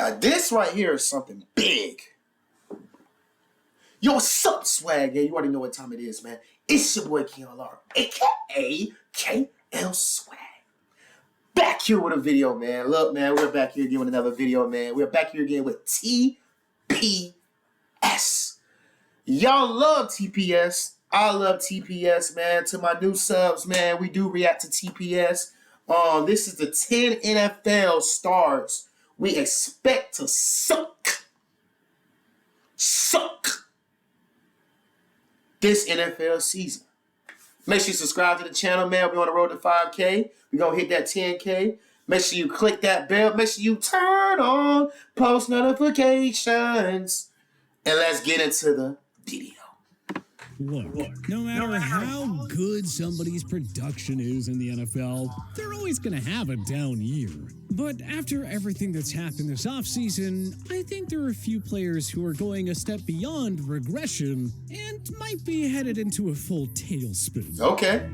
Now, this right here is something big. Yo, what's up, swag? Yeah, you already know what time it is, man. It's your boy, KLR, a.k.a. KL Swag. Back here with a video, man. Look, man, we're back here again with another video, man. We're back here again with TPS. Y'all love TPS. I love TPS, man. To my new subs, man, we do react to TPS. This is the 10 NFL stars we expect to suck this NFL season. Make sure you subscribe to the channel, man. We're on the road to 5K. We're going to hit that 10K. Make sure you click that bell. Make sure you turn on post notifications. And let's get into the video. Look, no matter how good somebody's production is in the NFL, they're always going to have a down year. But after everything that's happened this offseason, I think there are a few players who are going a step beyond regression and might be headed into a full tailspin. Okay.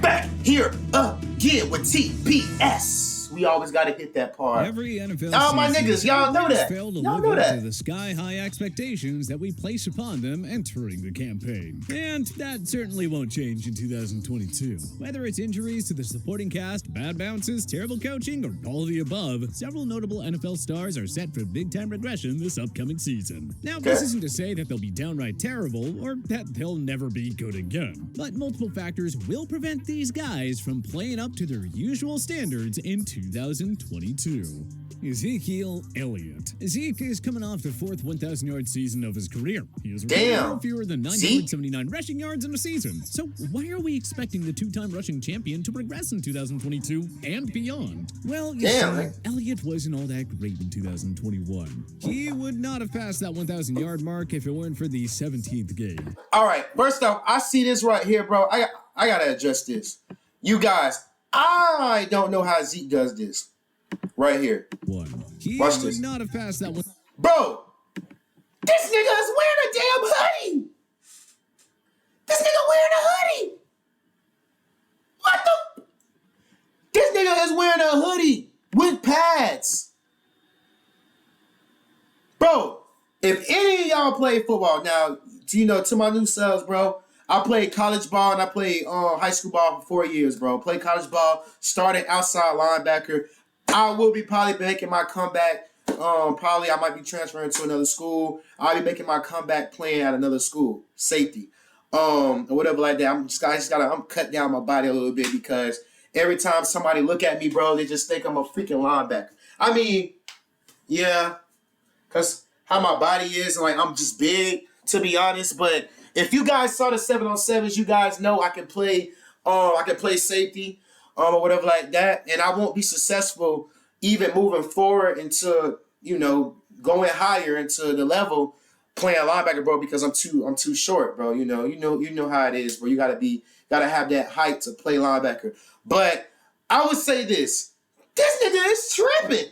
Back here again with TPS. We always got to hit that part. Every NFL oh, my niggas, y'all know that. Y'all know that. The sky-high expectations that we place upon them entering the campaign. And that certainly won't change in 2022. Whether it's injuries to the supporting cast, bad bounces, terrible coaching, or all of the above, several notable NFL stars are set for big-time regression this upcoming season. Now, this isn't to say that they'll be downright terrible or that they'll never be good again. But multiple factors will prevent these guys from playing up to their usual standards in 2022. Ezekiel Elliott. Zeke is coming off the fourth 1,000-yard season of his career. He has fewer than 979 rushing yards in a season. So why are we expecting the two-time rushing champion to regress in 2022 and beyond? Well, you see, Elliott wasn't all that great in 2021. He would not have passed that 1,000-yard mark if it weren't for the 17th game. All right, first off, I see this right here, bro. I got to adjust this. You guys, I don't know how Zeke does this. Right here. Watch this. Would not have passed that one. Bro, this nigga is wearing a damn hoodie. This nigga wearing a hoodie. What the? This nigga is wearing a hoodie with pads. Bro, if any of y'all play football, now, you know, to my new subs, bro, I played college ball and I played high school ball for 4 years, bro. Played college ball, started outside linebacker. I will be probably making my comeback. Probably I might be transferring to another school. I'll be making my comeback playing at another school, safety, or whatever like that. I'm cut down my body a little bit because every time somebody look at me, bro, they just think I'm a freaking linebacker. I mean, yeah, because how my body is, and like I'm just big, to be honest. But if you guys saw the 7-on-7s, you guys know I can play. I can play safety. Or whatever like that, and I won't be successful even moving forward into, you know, going higher into the level playing linebacker, bro, because I'm too short, bro. You know how it is, bro. You gotta have that height to play linebacker. But I would say this nigga is tripping.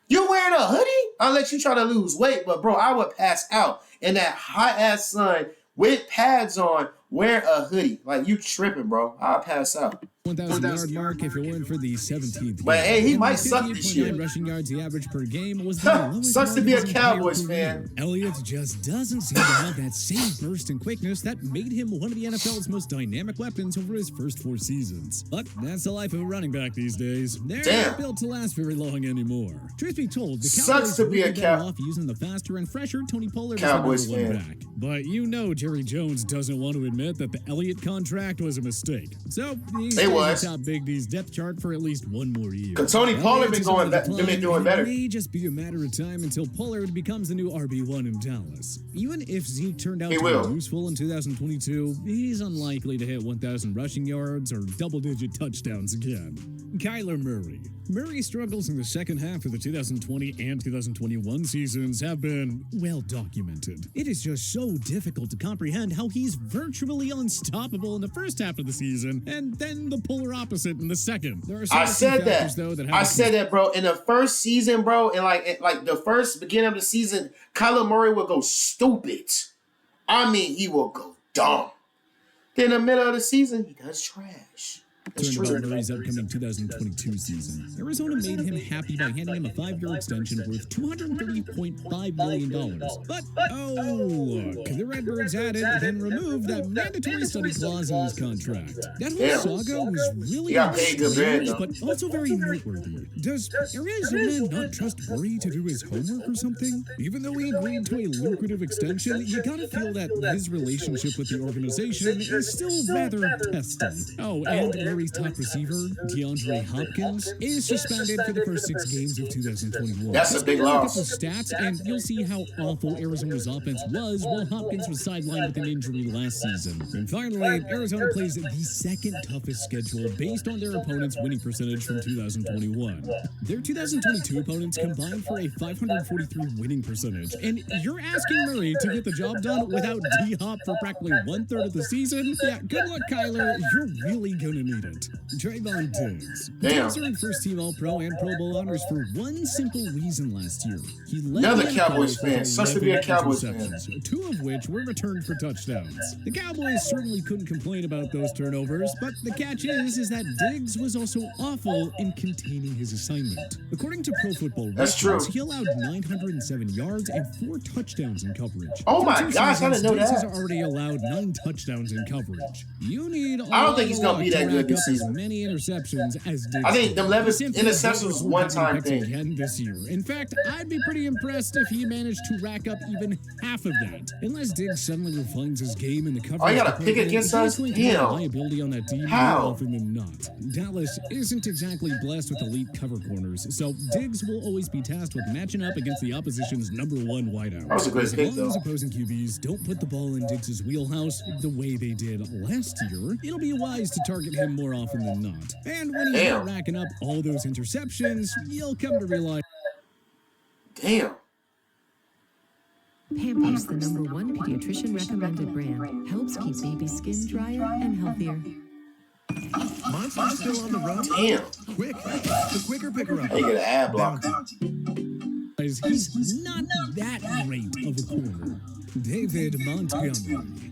You wearing a hoodie? I'll let you try to lose weight, but bro, I would pass out in that hot ass sun with pads on, wearing a hoodie. Like, you tripping, bro. I'll pass out. 1,000-yard mark if it weren't for the 17th. But hey, he might suck this year. Rushing yards the average per game was the lowest. Sucks to be a Cowboys fan. Elliott just doesn't seem to have that same burst and quickness that made him one of the NFL's most dynamic weapons over his first 4 seasons. But that's the life of a running back these days. They're not built to last very long anymore. Truth be told, the Cowboys really got off using the faster and fresher Tony Pollard as the number 1 back. But you know Jerry Jones doesn't want to admit that the Elliott contract was a mistake. So he's top Big D's depth chart for at least 1 more year. Tony Pollard been doing better. It may just be a matter of time until Pollard becomes the new RB1 in Dallas. Even if Zeke turned out to be useful in 2022, he's unlikely to hit 1,000 rushing yards or double-digit touchdowns again. Kyler Murray. Murray's struggles in the second half of the 2020 and 2021 seasons have been well documented. It is just so difficult to comprehend how he's virtually unstoppable in the first half of the season, and then the polar opposite in the second. There are I said that, bro. In the first season, bro, and like the first beginning of the season, Kyler Murray will go stupid. I mean, he will go dumb. Then in the middle of the season, he does trash. About Murray's upcoming 2022 season. Arizona made him happy by handing him a 5-year extension worth $230.5 million. But, oh look, the Redbirds added and removed that mandatory study clause in his contract. That whole saga was really strange, but also very noteworthy. Does Arizona not trust Murray to do his homework or something? Even though he agreed to a lucrative extension, you gotta feel that his relationship with the organization is still rather testy. Oh, and Murray's top receiver, DeAndre Hopkins, is suspended for the first 6 games of 2021. That's a big loss. Look at the stats, and you'll see how awful Arizona's offense was while Hopkins was sidelined with an injury last season. And finally, Arizona plays the second toughest schedule based on their opponent's winning percentage from 2021. Their 2022 opponents combined for a 543 winning percentage, and you're asking Murray to get the job done without D-Hop for practically 1/3 of the season? Yeah, good luck, Kyler. You're really gonna need it. Trayvon Diggs. Diggs earned first-team All-Pro and Pro Bowl honors for one simple reason last year. He led another Cowboys fan. Sucks to be a Cowboys fan. 2 of which were returned for touchdowns. The Cowboys certainly couldn't complain about those turnovers, but the catch is that Diggs was also awful in containing his assignment. According to Pro Football Reference, he allowed 907 yards and 4 touchdowns in coverage. Oh my gosh, I didn't know Diggs that. has already allowed 9 touchdowns in coverage. You need I don't think he's gonna be that good this season. As many interceptions as Diggs. I think the 11 interceptions was one-time thing. Again this year. In fact, I'd be pretty impressed if he managed to rack up even half of that. Unless Diggs suddenly refines his game in the coverage. Oh, you got to pick against us? Damn. Liability on that team How? more often than not. Dallas isn't exactly blessed with elite cover corners, so Diggs will always be tasked with matching up against the opposition's #1 wideout. That was a great pick, though. As opposing QBs don't put the ball in Diggs' wheelhouse the way they did last year, it'll be wise to target him more often than not. And when he's not racking up all those interceptions, you'll come to realize. Damn. Pampers, the #1 pediatrician recommended brand, helps keep baby's skin drier and healthier. Monster's still on the run? Damn. Quick, the quicker picker up. They get an ad block. He's not that great of a corner. David Montgomery,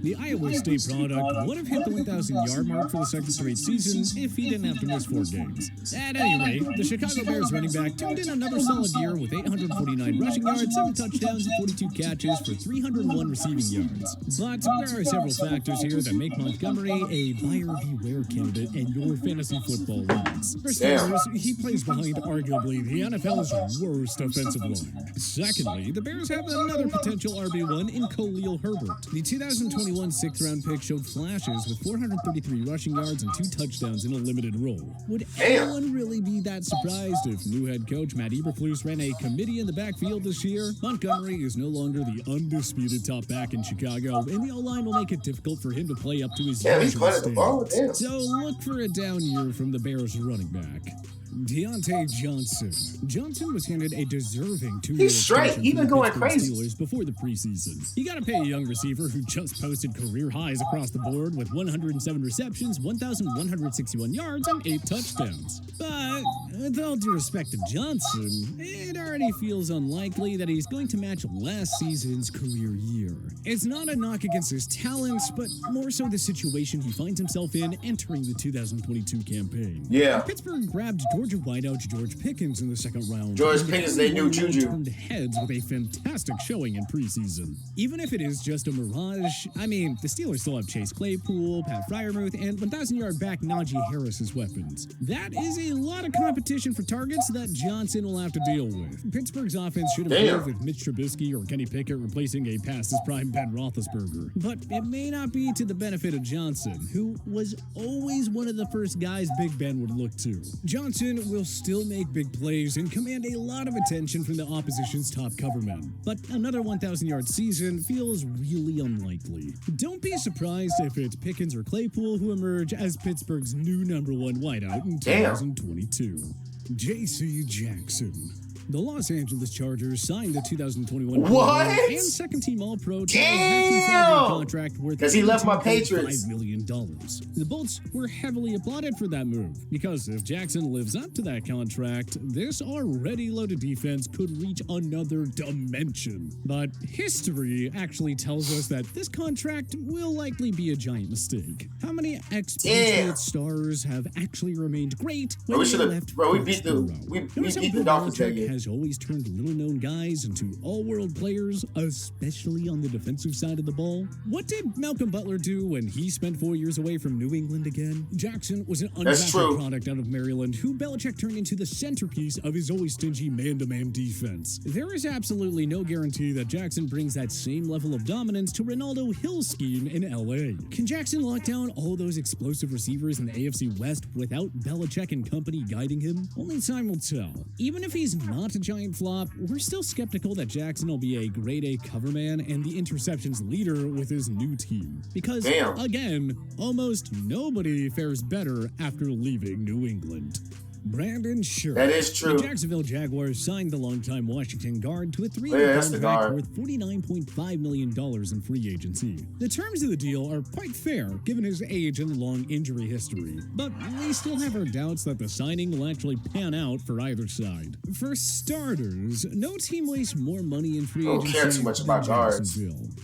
the Iowa State product, would have hit the 1,000-yard mark for the second straight season if he didn't have to miss 4 games. At any rate, the Chicago Bears running back turned in another solid year with 849 rushing yards, 7 touchdowns, and 42 catches for 301 receiving yards. But there are several factors here that make Montgomery a buyer beware candidate in your fantasy football leagues. For starters, he plays behind arguably the NFL's worst offensive line. Secondly, the Bears have another potential RB1 in Khalil Herbert. The 2021 6th-round pick showed flashes with 433 rushing yards and 2 touchdowns in a limited role. Would anyone really be that surprised if new head coach Matt Eberflus ran a committee in the backfield this year? Montgomery is no longer the undisputed top back in Chicago, and the O-line will make it difficult for him to play up to his usual standards. So look for a down year from the Bears running back. Deante Johnson. Johnson was handed a deserving 2-year He's straight. He's been going crazy. Steelers before the preseason. You got to pay a young receiver who just posted career highs across the board with 107 receptions, 1,161 yards, and 8 touchdowns. But with all due respect to Johnson, it already feels unlikely that he's going to match last season's career year. It's not a knock against his talents, but more so the situation he finds himself in entering the 2022 campaign. Yeah. Pittsburgh grabbed Georgia wideout George Pickens in the second round. George Pickens, they knew Juju. Turned heads with a fantastic showing in preseason. Even if it is just a mirage, I mean, the Steelers still have Chase Claypool, Pat Freiermuth, and 1,000-yard back Najee Harris as weapons. That is a lot of competition for targets that Johnson will have to deal with. Pittsburgh's offense should improve with Mitch Trubisky or Kenny Pickett replacing a past-his-prime Ben Roethlisberger. But it may not be to the benefit of Johnson, who was always one of the first guys Big Ben would look to. Johnson will still make big plays and command a lot of attention from the opposition's top covermen. But another 1,000-yard season feels really unlikely. Don't be surprised if it's Pickens or Claypool who emerge as Pittsburgh's new #1 wideout in 2022. J.C. Jackson. The Los Angeles Chargers signed the 2021 What? and second-team All-Pro to a Damn! 5-year contract worth Because he left my Patriots. $5 million. The Bolts were heavily applauded for that move, because if Jackson lives up to that contract, this already loaded defense could reach another dimension. But history actually tells us that this contract will likely be a giant mistake. How many ex-Patriot stars have actually remained great when they left? Bro, we beat the Dolphins that year. Has always turned little-known guys into all-world players, especially on the defensive side of the ball. What did Malcolm Butler do when he spent 4 years away from New England again? Jackson was an undrafted product out of Maryland who Belichick turned into the centerpiece of his always stingy man-to-man defense. There is absolutely no guarantee that Jackson brings that same level of dominance to Ronaldo Hill's scheme in LA. Can Jackson lock down all those explosive receivers in the AFC West without Belichick and company guiding him? Only time will tell. Even if he's not a giant flop, we're still skeptical that Jackson will be a grade A cover man and the interceptions leader with his new team. Because, again, almost nobody fares better after leaving New England. Brandon Scherff. That is true. The Jacksonville Jaguars signed the longtime Washington guard to a 3-year contract worth $49.5 million in free agency. The terms of the deal are quite fair, given his age and long injury history, but we still have our doubts that the signing will actually pan out for either side. For starters, no team wastes more money in free agency don't care too much about guards.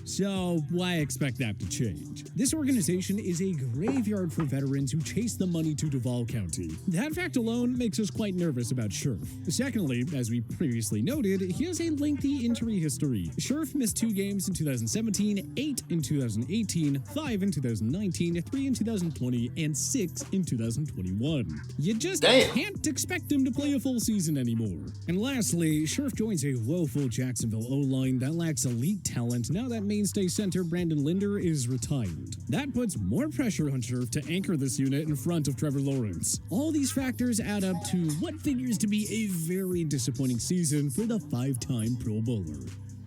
So why expect that to change? This organization is a graveyard for veterans who chase the money to Duval County. That fact alone makes us quite nervous about Scherff. Secondly, as we previously noted, he has a lengthy injury history. Scherff missed 2 games in 2017, 8 in 2018, 5 in 2019, 3 in 2020, and 6 in 2021. You just can't expect him to play a full season anymore. And lastly, Scherff joins a woeful Jacksonville O-line that lacks elite talent now that mainstay center Brandon Linder is retired. That puts more pressure on Scherff to anchor this unit in front of Trevor Lawrence. All these factors add up to what figures to be a very disappointing season for the 5-time Pro Bowler.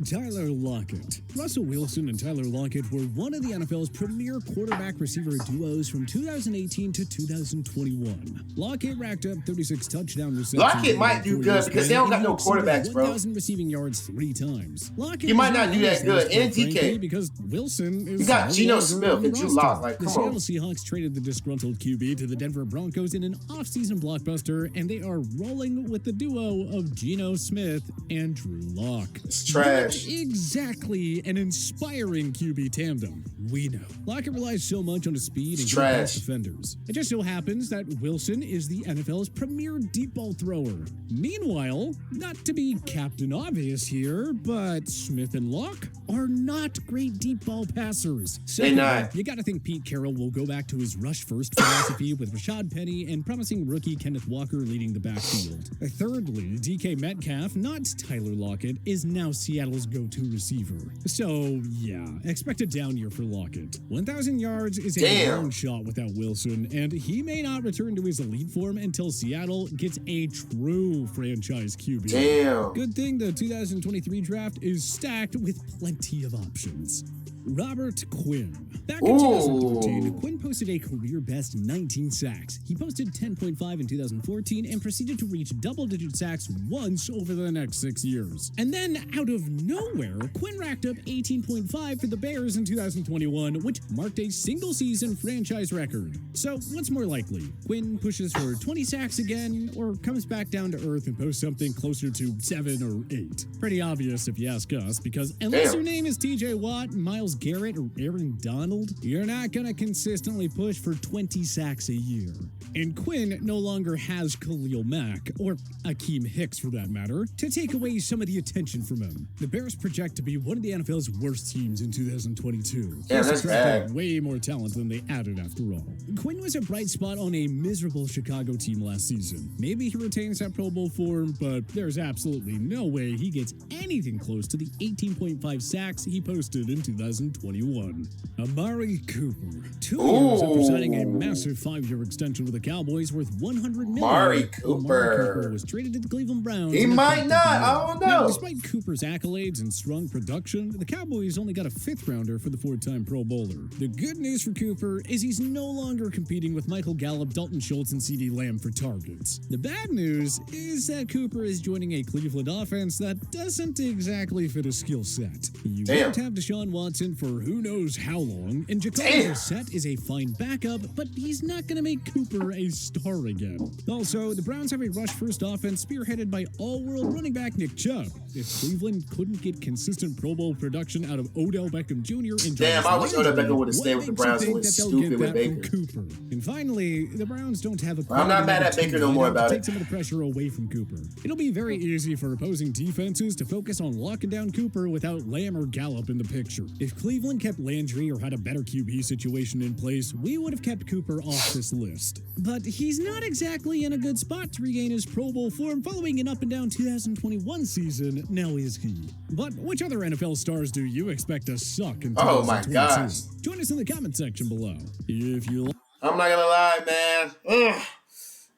Tyler Lockett. Russell Wilson and Tyler Lockett were one of the NFL's premier quarterback-receiver duos from 2018 to 2021. Lockett racked up 36 touchdown receptions. Lockett might do good because they don't got no quarterbacks, bro. 1,000 receiving yards 3 times. He might not do that good. And DK. Because Wilson is... You got Geno Smith and Drew Lock. Like, come on. The Seattle Seahawks traded the disgruntled QB to the Denver Broncos in an off-season blockbuster, and they are rolling with the duo of Geno Smith and Drew Lock. It's trash. Exactly an inspiring QB tandem. We know. Lockett relies so much on his speed and good pass defenders. It just so happens that Wilson is the NFL's premier deep ball thrower. Meanwhile, not to be Captain Obvious here, but Smith and Lock are not great deep ball passers. So you gotta think Pete Carroll will go back to his rush first philosophy with Rashad Penny and promising rookie Kenneth Walker leading the backfield. Thirdly, DK Metcalf, not Tyler Lockett, is now Seattle's go-to receiver. So, yeah, expect a down year for Lockett. 1,000 yards is a long shot without Wilson, and he may not return to his elite form until Seattle gets a true franchise QB. Good thing the 2023 draft is stacked with plenty of options. Robert Quinn. Back in 2014, Quinn posted a career-best 19 sacks. He posted 10.5 in 2014 and proceeded to reach double-digit sacks once over the next 6 years. And then, out of nowhere, Quinn racked up 18.5 for the Bears in 2021, which marked a single-season franchise record. So, what's more likely? Quinn pushes for 20 sacks again, or comes back down to earth and posts something closer to 7 or 8? Pretty obvious if you ask us, because unless your name is TJ Watt, Myles Garrett, or Aaron Donald, you're not going to consistently push for 20 sacks a year. And Quinn no longer has Khalil Mack, or Akeem Hicks for that matter, to take away some of the attention from him. The Bears project to be one of the NFL's worst teams in 2022. Yeah, that's bad. Way more talent than they added after all. Quinn was a bright spot on a miserable Chicago team last season. Maybe he retains that Pro Bowl form, but there's absolutely no way he gets anything close to the 18.5 sacks he posted in 2021. A Amari Cooper. 2 Ooh. years after signing a massive 5-year extension with the Cowboys worth $100 million. Amari Amari Cooper. Cooper was traded to the Cleveland Browns. He in the might top not. of the I year. don't Now, know. despite Cooper's accolades and strong production, the Cowboys only got a 5th rounder for the 4-time Pro Bowler. The good news for Cooper is he's no longer competing with Michael Gallup, Dalton Schultz, and CeeDee Lamb for targets. The bad news is that Cooper is joining a Cleveland offense that doesn't exactly fit his skill set. You Damn. won't have Deshaun Watson for who knows how long, and Jacoby Brissett is a fine backup, but he's not going to make Cooper a star again. Also, the Browns have a rush-first offense spearheaded by all-world running back Nick Chubb. If Cleveland couldn't get consistent Pro Bowl production out of Odell Beckham Jr. and Damn, I wish Odell Beckham would have stayed with the Browns and went stupid with Baker. Cooper. And finally, the Browns don't have a I'm not mad at Baker no more about to it. take some of the pressure away from Cooper. It'll be very easy for opposing defenses to focus on locking down Cooper without Lamb or Gallup in the picture. If Cleveland kept Landry or had a better QB situation in place, we would have kept Cooper off this list. But he's not exactly in a good spot to regain his Pro Bowl form following an up-and-down 2021 season, now is he. But which other NFL stars do you expect to suck in 2022? Oh my gosh. Join us in the comment section below. If you I'm not gonna lie, man. Ugh.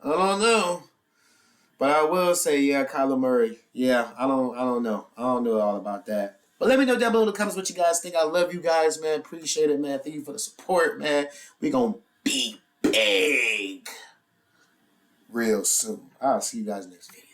I don't know. But I will say, yeah, Kyler Murray. Yeah, I don't know. I don't know all about that. But let me know down below in the comments what you guys think. I love you guys, man. Appreciate it, man. Thank you for the support, man. We gonna be big real soon. I'll see you guys next video.